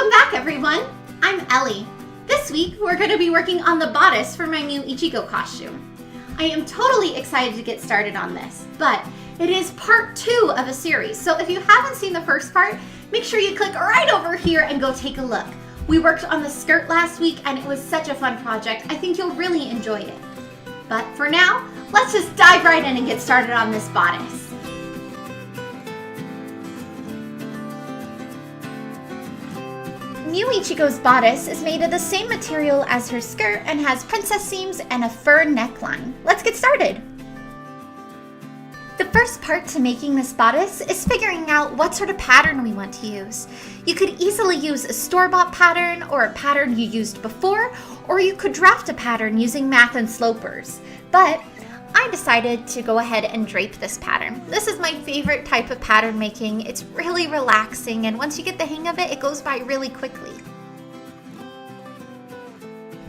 Welcome back, everyone! I'm Ellie. This week, we're going to be working on the bodice for my Mew Ichigo costume. I am totally excited to get started on this, but it is part 2 of a series, so if you haven't seen the first part, make sure you click right over here and go take a look. We worked on the skirt last week and it was such a fun project. I think you'll really enjoy it. But for now, let's just dive right in and get started on this bodice. Mew Ichigo's bodice is made of the same material as her skirt and has princess seams and a fur neckline. Let's get started! The first part to making this bodice is figuring out what sort of pattern we want to use. You could easily use a store-bought pattern or a pattern you used before, or you could draft a pattern using math and slopers. But I decided to go ahead and drape this pattern. This is my favorite type of pattern making. It's really relaxing, and once you get the hang of it, it goes by really quickly.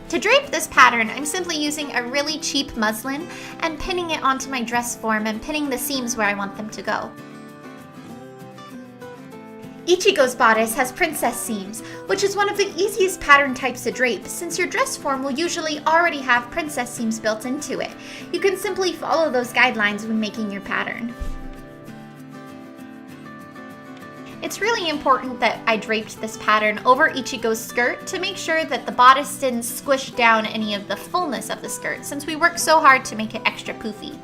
To drape this pattern, I'm simply using a really cheap muslin and pinning it onto my dress form and pinning the seams where I want them to go. Ichigo's bodice has princess seams, which is one of the easiest pattern types to drape since your dress form will usually already have princess seams built into it. You can simply follow those guidelines when making your pattern. It's really important that I draped this pattern over Ichigo's skirt to make sure that the bodice didn't squish down any of the fullness of the skirt since we worked so hard to make it extra poofy.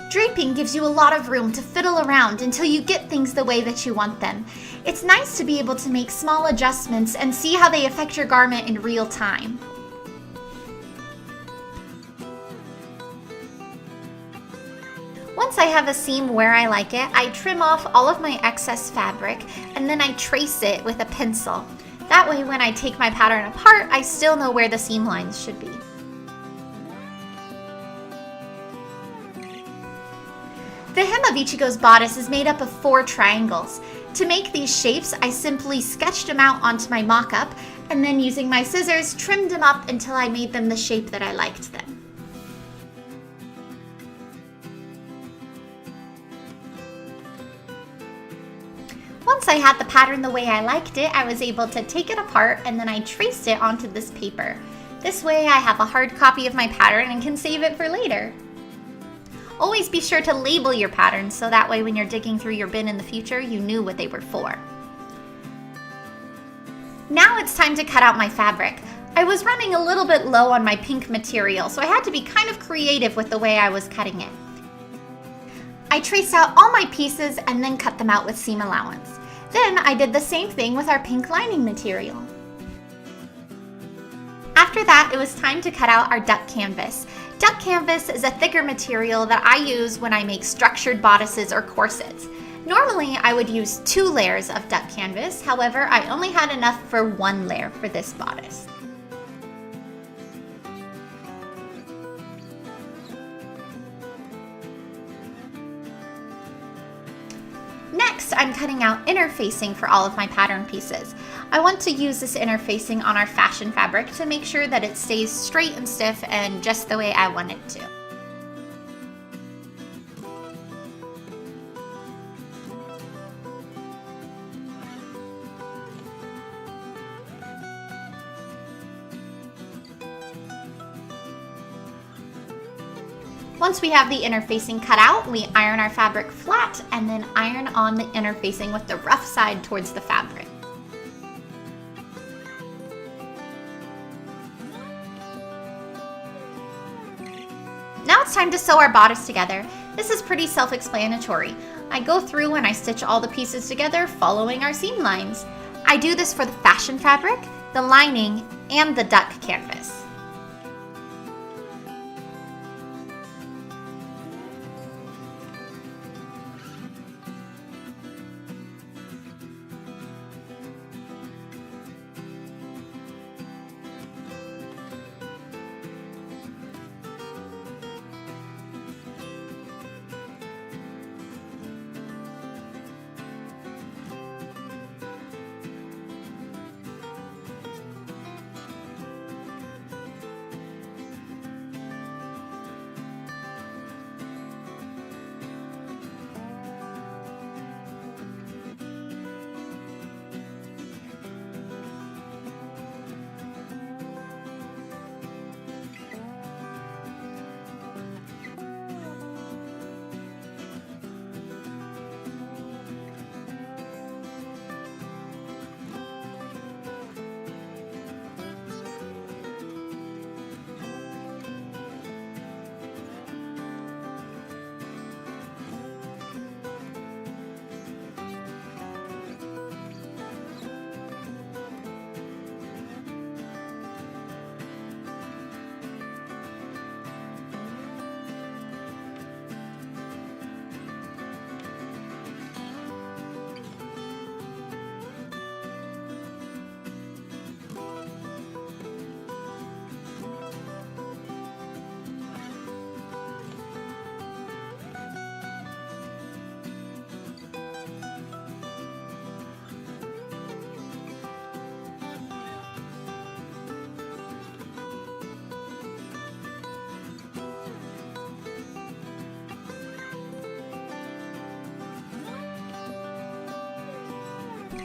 Draping gives you a lot of room to fiddle around until you get things the way that you want them. It's nice to be able to make small adjustments and see how they affect your garment in real time. Once I have a seam where I like it, I trim off all of my excess fabric and then I trace it with a pencil. That way when I take my pattern apart, I still know where the seam lines should be. The hem of Ichigo's bodice is made up of 4 triangles. To make these shapes, I simply sketched them out onto my mock-up and then using my scissors, trimmed them up until I made them the shape that I liked them. Once I had the pattern the way I liked it, I was able to take it apart and then I traced it onto this paper. This way I have a hard copy of my pattern and can save it for later. Always be sure to label your patterns so that way when you're digging through your bin in the future, you knew what they were for. Now it's time to cut out my fabric. I was running a little bit low on my pink material, so I had to be kind of creative with the way I was cutting it. I traced out all my pieces and then cut them out with seam allowance. Then I did the same thing with our pink lining material. After that, it was time to cut out our duck canvas. Duck canvas is a thicker material that I use when I make structured bodices or corsets. Normally, I would use 2 layers of duck canvas, however, I only had enough for 1 layer for this bodice. Next, I'm cutting out interfacing for all of my pattern pieces. I want to use this interfacing on our fashion fabric to make sure that it stays straight and stiff and just the way I want it to. Once we have the interfacing cut out, we iron our fabric flat and then iron on the interfacing with the rough side towards the fabric. Now it's time to sew our bodice together. This is pretty self-explanatory. I go through and I stitch all the pieces together following our seam lines. I do this for the fashion fabric, the lining, and the duck canvas.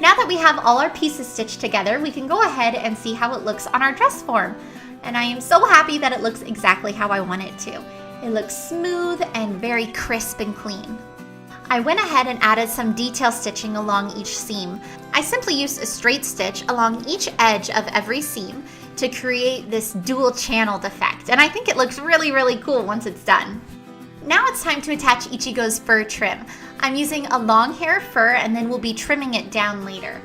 Now that we have all our pieces stitched together, we can go ahead and see how it looks on our dress form. And I am so happy that it looks exactly how I want it to. It looks smooth and very crisp and clean. I went ahead and added some detail stitching along each seam. I simply used a straight stitch along each edge of every seam to create this dual channeled effect. And I think it looks really, really cool once it's done. Now it's time to attach Ichigo's fur trim. I'm using a long hair fur and then we'll be trimming it down later.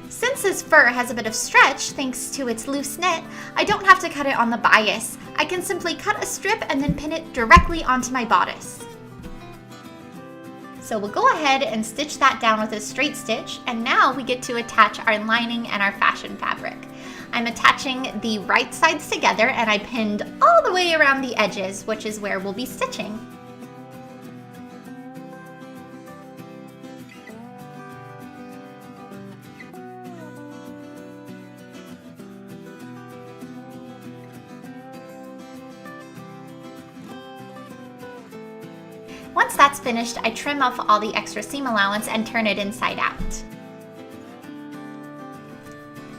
Since his fur has a bit of stretch thanks to its loose knit, I don't have to cut it on the bias. I can simply cut a strip and then pin it directly onto my bodice. So we'll go ahead and stitch that down with a straight stitch, and now we get to attach our lining and our fashion fabric. I'm attaching the right sides together and I pinned all the way around the edges, which is where we'll be stitching. Once that's finished, I trim off all the extra seam allowance and turn it inside out.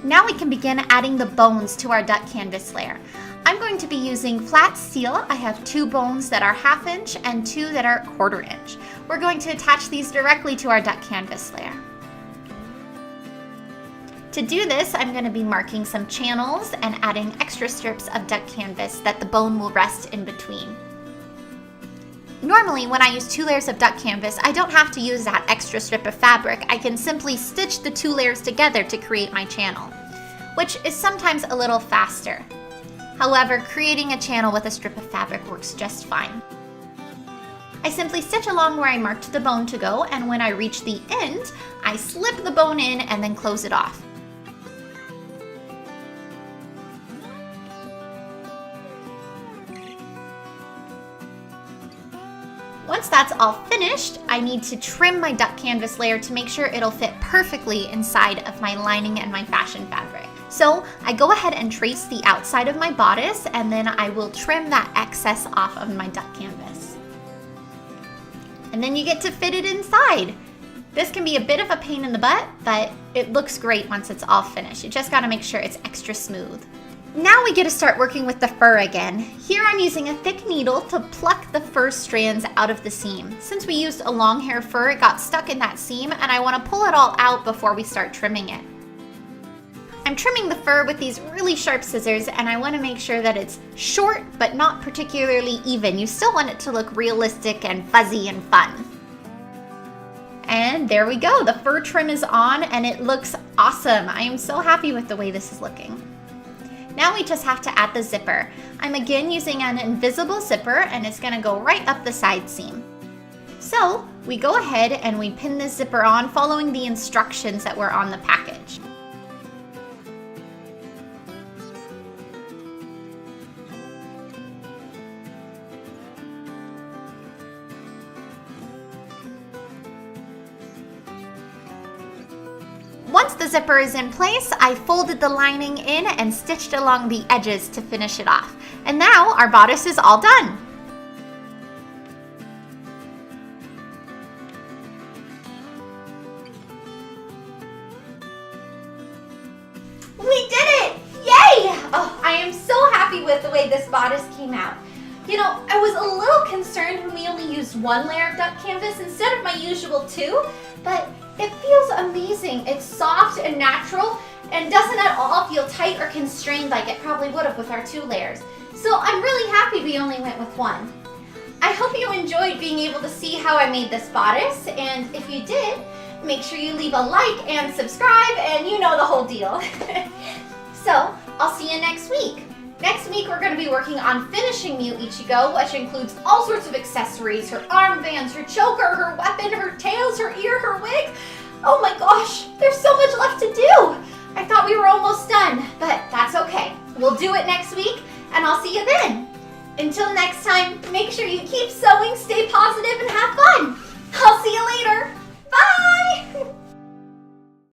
Now we can begin adding the bones to our duck canvas layer. I'm going to be using flat steel. I have 2 bones that are 1/2 inch and 2 that are 1/4 inch. We're going to attach these directly to our duck canvas layer. To do this, I'm going to be marking some channels and adding extra strips of duck canvas that the bone will rest in between. Normally, when I use 2 layers of duck canvas, I don't have to use that extra strip of fabric. I can simply stitch the 2 layers together to create my channel, which is sometimes a little faster. However, creating a channel with a strip of fabric works just fine. I simply stitch along where I marked the bone to go, and when I reach the end, I slip the bone in and then close it off. Once that's all finished, I need to trim my duck canvas layer to make sure it'll fit perfectly inside of my lining and my fashion fabric. So I go ahead and trace the outside of my bodice, and then I will trim that excess off of my duck canvas. And then you get to fit it inside. This can be a bit of a pain in the butt, but it looks great once it's all finished. You just gotta make sure it's extra smooth. Now we get to start working with the fur again. Here I'm using a thick needle to pluck the fur strands out of the seam. Since we used a long hair fur, it got stuck in that seam, and I want to pull it all out before we start trimming it. I'm trimming the fur with these really sharp scissors, and I want to make sure that it's short but not particularly even. You still want it to look realistic and fuzzy and fun. And there we go, the fur trim is on and it looks awesome. I am so happy with the way this is looking. Now we just have to add the zipper. I'm again using an invisible zipper, and it's gonna go right up the side seam. So we go ahead and we pin this zipper on following the instructions that were on the package. Once the zipper is in place, I folded the lining in and stitched along the edges to finish it off. And now our bodice is all done. We did it! Yay! Oh, I am so happy with the way this bodice came out. You know, I was a little concerned when we only used 1 layer of duck canvas instead of my usual 2, but it feels amazing. It's soft and natural and doesn't at all feel tight or constrained like it probably would have with our 2 layers. So I'm really happy we only went with 1. I hope you enjoyed being able to see how I made this bodice, and if you did, make sure you leave a like and subscribe, and you know the whole deal. So I'll see you next week. Next week, we're going to be working on finishing Mew Ichigo, which includes all sorts of accessories, her armbands, her choker, her weapon, her tails, her ear, her wig. Oh my gosh, there's so much left to do. I thought we were almost done, but that's okay. We'll do it next week, and I'll see you then. Until next time, make sure you keep sewing, stay positive, and have fun. I'll see you later.